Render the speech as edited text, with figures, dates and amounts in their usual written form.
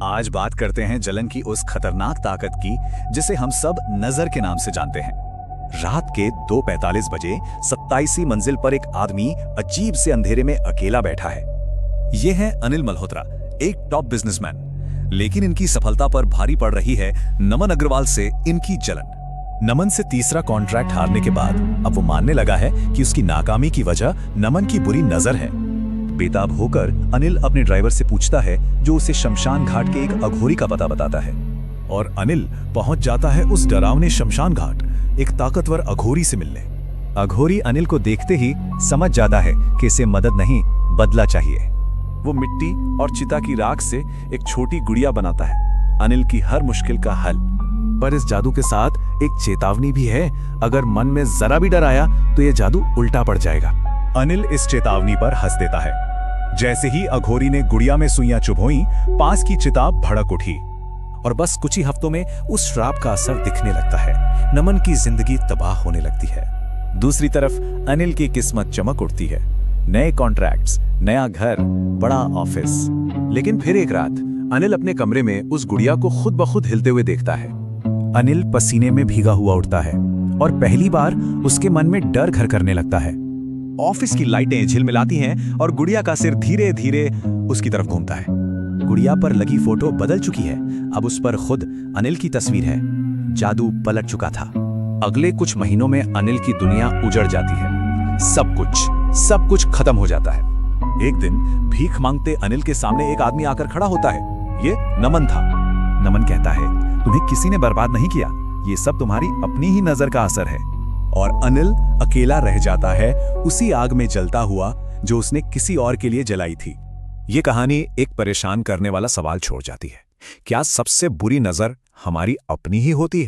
आज बात करते हैं जलन की उस खतरनाक ताकत की जिसे हम सब नजर के नाम से जानते हैं। रात के 2:45 बजे 27वीं मंजिल पर एक आदमी अजीब से अंधेरे में अकेला बैठा है। ये है अनिल मल्होत्रा, एक टॉप बिजनेसमैन। लेकिन इनकी सफलता पर भारी पड़ रही है नमन अग्रवाल से इनकी जलन। नमन से तीसरा कॉन्ट्रैक्ट हारने के बाद अब वो मानने लगा है कि उसकी नाकामी की वजह नमन की बुरी नजर है। बेताब होकर अनिल अपने ड्राइवर से पूछता है, जो उसे शमशान घाट के एक अघोरी का पता बताता है। और अनिल पहुंच जाता है उस डरावने शमशान घाट, एक ताकतवर अघोरी से मिलने। अघोरी अनिल को देखते ही समझ जाता है कि इसे मदद नहीं, बदला चाहिए। वो मिट्टी और चिता की राख से एक छोटी गुड़िया बनाता है, अनिल की हर मुश्किल का हल। पर इस जादू के साथ एक चेतावनी भी है, अगर मन में जरा भी डर आया तो ये जादू उल्टा पड़ जाएगा। अनिल इस चेतावनी पर हंस देता है। जैसे ही अघोरी ने गुड़िया में सुइयां चुभोई, पास की चिता भड़क उठी और बस कुछ ही हफ्तों में उस श्राप का असर दिखने लगता है। नमन की जिंदगी तबाह होने लगती है। दूसरी तरफ अनिल की किस्मत चमक उठती है। नए कॉन्ट्रैक्ट्स, नया घर, बड़ा ऑफिस। लेकिन फिर एक रात अनिल अपने कमरे में उस गुड़िया को खुद ब खुद हिलते हुए देखता है। अनिल पसीने में भीगा हुआ उठता है और पहली बार उसके मन में डर घर करने लगता है। ऑफिस की लाइटें झिलमिलाती हैं और गुड़िया का सिर धीरे धीरे उसकी तरफ घूमता है। गुड़िया पर लगी फोटो बदल चुकी है, अब उस पर खुद अनिल की तस्वीर है। जादू पलट चुका था। अगले कुछ महीनों में अनिल की दुनिया उजड़ जाती है। सब कुछ खत्म हो जाता है। एक दिन भीख मांगते अनिल के सामने एक आदमी आकर खड़ा होता है। ये नमन था। नमन कहता है, तुम्हें किसी ने बर्बाद नहीं किया, ये सब तुम्हारी अपनी ही नजर का असर है। और अनिल अकेला रह जाता है उसी आग में जलता हुआ जो उसने किसी और के लिए जलाई थी। ये कहानी एक परेशान करने वाला सवाल छोड़ जाती है। क्या सबसे बुरी नजर हमारी अपनी ही होती है?